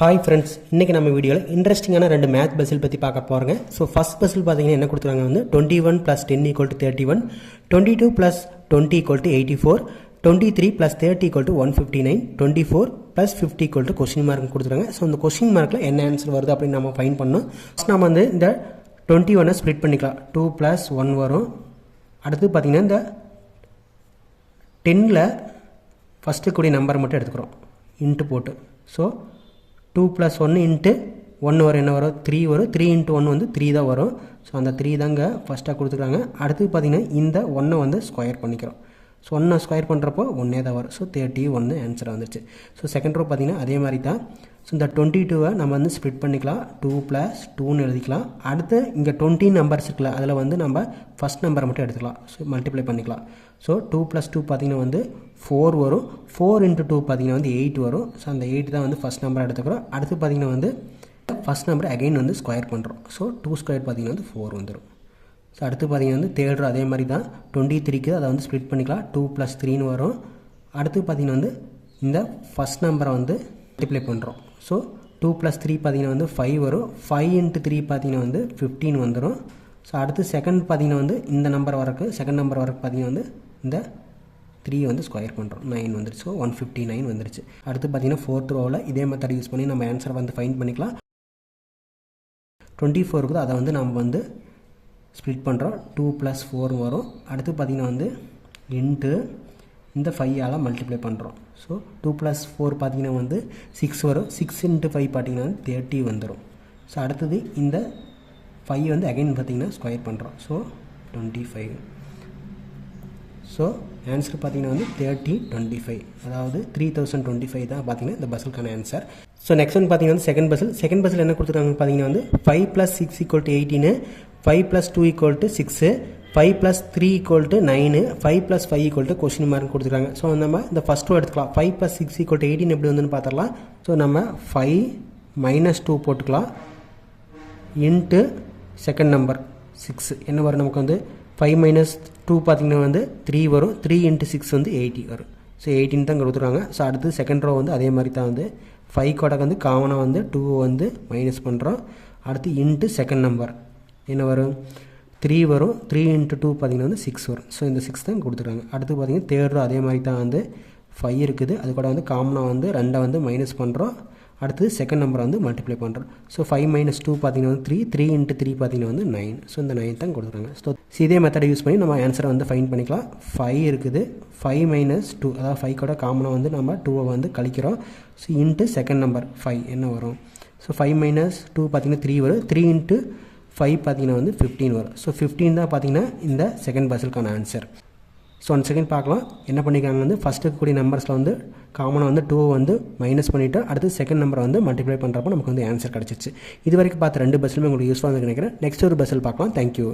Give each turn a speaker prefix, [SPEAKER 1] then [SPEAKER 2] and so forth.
[SPEAKER 1] Hi friends, இன்றைக்கி நம்ம வீடியோவில் இன்ட்ரெஸ்டிங்கான ரெண்டு மேத் பசில் பற்றி பார்க்க போகிறோங்க. ஸோ ஃபஸ்ட் பசில் பார்த்தீங்கன்னா என்ன கொடுத்துருக்காங்க வந்து 21 + 10 = 31, 22 + 20 = 84, 23 + 30 = 159, 24 + 50 = கொஸ்டின் மார்க் கொடுத்துருக்காங்க. ஸோ இந்த கொஸ்டின் மார்க்கில் என்ன ஆன்சர் வருது அப்படின்னு நம்ம ஃபைன் பண்ணோம். ஃபஸ்ட் நம்ம வந்து இந்த 21 ஸ்ப்ளிட் பண்ணிக்கலாம். 2 + 1 வரும். அடுத்து பார்த்தீங்கன்னா இந்த 10ல் ஃபஸ்ட்டு கூடிய நம்பரை மட்டும் எடுத்துக்கிறோம் இன்ட்டு போட்டு. ஸோ 2 + 1 இன்ட்டு 1 வரும், என்ன வரும் 3 வரும். 3 × 1 வந்து 3 தான் வரும். ஸோ அந்த 3 தாங்க ஃபஸ்ட்டாக கொடுத்துருக்காங்க. அடுத்து பார்த்திங்கன்னா இந்த 1 வந்து ஸ்கொயர் பண்ணிக்கிறோம். ஸோ 1 ஸ்கொயர் பண்ணுறப்போ 1 தான் வரும். ஸோ 31 ஆன்சர் வந்துருச்சு. ஸோ செகண்ட் ரோ பார்த்திங்கன்னா அதே மாதிரி தான். ஸோ இந்த 22 நம்ம வந்து ஸ்ப்ளிட் பண்ணிக்கலாம். 2 + 2ன்னு எழுதிக்கலாம். அடுத்து இங்கே 20 நம்பர்ஸ் இருக்குல்ல, அதில் வந்து நம்ம ஃபஸ்ட் நம்பரை மட்டும் எடுத்துக்கலாம். ஸோ மல்டிப்ளை பண்ணிக்கலாம். ஸோ 2 + 2 பார்த்திங்கன்னா வந்து 4 வரும். 4 × 2 பார்த்திங்கன்னா வந்து 8 வரும். ஸோ அந்த 8 தான் வந்து ஃபஸ்ட் நம்பரை எடுத்துக்கிறோம். அடுத்து பார்த்திங்கன்னா வந்து ஃபஸ்ட் நம்பரை அகைன் வந்து ஸ்கொயர் பண்ணுறோம். ஸோ 2² பார்த்திங்கன்னா வந்து 4 வந்துடும். ஸோ அடுத்து பார்த்திங்கன்னா வந்து தேர்ட் ரோ அதே மாதிரி தான். 23க்கு அதை வந்து ஸ்ப்ளிட் பண்ணிக்கலாம். 2 + 3ன்னு வரும். அடுத்து பார்த்திங்கன்னா வந்து இந்த ஃபஸ்ட் நம்பரை வந்து மல்டிப்ளை பண்ணுறோம். ஸோ 2 + 3 பார்த்திங்கன்னா வந்து 5 வரும். 5 × 3 பார்த்திங்கன்னா வந்து 15 வந்துடும். ஸோ அடுத்து செகண்ட் பார்த்திங்கன்னா வந்து இந்த நம்பர் வரக்கு செகண்ட் நம்பர் வரக்கு பார்த்திங்கன்னா வந்து இந்த 3 வந்து ஸ்கொயர் பண்ணுறோம். 9 வந்துருச்சு. ஸோ 159 வந்துருச்சு. அடுத்து பார்த்திங்கன்னா ஃபோர்த் ரோவில் இதே மெத்தட் யூஸ் பண்ணி நம்ம ஆன்சரை வந்து ஃபைண்ட் பண்ணிக்கலாம். 24 இருக்குது, அதை வந்து நம்ம வந்து ஸ்ப்ளிட் பண்ணுறோம். 2 + 4 வரும். அடுத்து பார்த்திங்கன்னா வந்து இன்ட்டு இந்த 5ஆல் மல்டிப்ளை பண்ணுறோம். ஸோ 2 + 4 பார்த்திங்கன்னா வந்து 6 வரும். 6 × 5 பார்த்திங்கன்னா வந்து 30 வந்துடும். ஸோ அடுத்தது இந்த 5 வந்து அகைன் பார்த்திங்கன்னா ஸ்கொயர் பண்ணுறோம். ஸோ 25. ஸோ ஆன்சர் பார்த்திங்கன்னா வந்து 3025, அதாவது 3025 தான் பார்த்திங்கன்னா இந்த பஸ்ஸுக்கான ஆன்சர். ஸோ நெக்ஸ்ட் ஒன் பார்த்திங்கன்னா வந்து செகண்ட் பஸ்ஸில் என்ன கொடுத்துருக்காங்க பார்த்திங்கன்னா வந்து 5 + 6 = 18, 5 + 2 = 6, 5 + 3 = 9, 5 + 5 = கொஸ்டின் மார்க் கொடுத்துருக்காங்க. ஸோ நம்ம இந்த ஃபஸ்ட் ரோ எடுத்துக்கலாம். 5 + 6 = 18 எப்படி வந்துன்னு பார்த்துடலாம். ஸோ நம்ம 5 - 2 போட்டுக்கலாம். இன்ட்டு செகண்ட் நம்பர் 6 என்ன வரும் நமக்கு வந்து 5 - 2 பார்த்திங்கன்னா வந்து 3 வரும். 3 × 6 வந்து 80 வரும். ஸோ 18 தான் கொடுத்துருவாங்க. ஸோ அடுத்து செகண்ட் ரோ வந்து அதே மாதிரி தான் வந்து 5 கூட வந்து காமனாக வந்து 2 வந்து மைனஸ் பண்ணுறோம். அடுத்து இன்ட்டு செகண்ட் நம்பர் என்ன வரும் 3 வரும். 3 × 2 பார்த்திங்கன்னா வந்து 6 வரும். ஸோ இந்த 6 தான் கொடுத்துருக்காங்க. அடுத்து பார்த்திங்கன்னா தேர்ட் ரோ அதே மாதிரி தான் வந்து 5 இருக்குது, அது கூட வந்து காமனாக வந்து 2 வந்து மைனஸ் பண்ணுறோம். அடுத்து செகண்ட் நம்பரை வந்து மல்டிப்ளை பண்ணுறோம். ஸோ 5 - 2 பார்த்திங்கன்னா வந்து 3, 3 × 3 பார்த்திங்கன்னா வந்து 9. ஸோ இந்த 9 தான் கொடுத்துருக்காங்க. ஸோ இதே மெத்தடை யூஸ் பண்ணி நம்ம ஆன்சரை வந்து ஃபைண்ட் பண்ணிக்கலாம். 5 இருக்குது. 5 - 2 அதாவது 5 கூட காமனாக வந்து நம்ம 2 வந்து கழிக்கிறோம். ஸோ இன்ட்டு செகண்ட் நம்பர் 5 என்ன வரும். ஸோ 5 - 2 பார்த்திங்கன்னா 3 வரும். 3 × 5 பார்த்திங்கன்னா வந்து 15 வரும். ஸோ 15 தான் பார்த்திங்கன்னா இந்த செகண்ட் பஸ்ஸுக்கான ஆன்சர். ஸோ 1 செகண்ட் பார்க்கலாம் என்ன பண்ணியிருக்காங்க வந்து ஃபஸ்ட்டு கூடிய நம்பர்ஸில் வந்து காமனாக வந்து 2 வந்து மைனஸ் பண்ணிவிட்டு அடுத்து செகண்ட் நம்பரை வந்து மல்டிப்ளை பண்ணுறப்போ நமக்கு வந்து ஆன்சர் கிடச்சிச்சு. இது வரைக்கும் பார்த்த ரெண்டு பஸ்ஸுமே உங்களுக்கு யூஸ்ஃபுல்லாக நினைக்கிறேன். நெக்ஸ்ட் ஒரு பஸ்ஸில் பார்க்கலாம். தேங்க்யூ.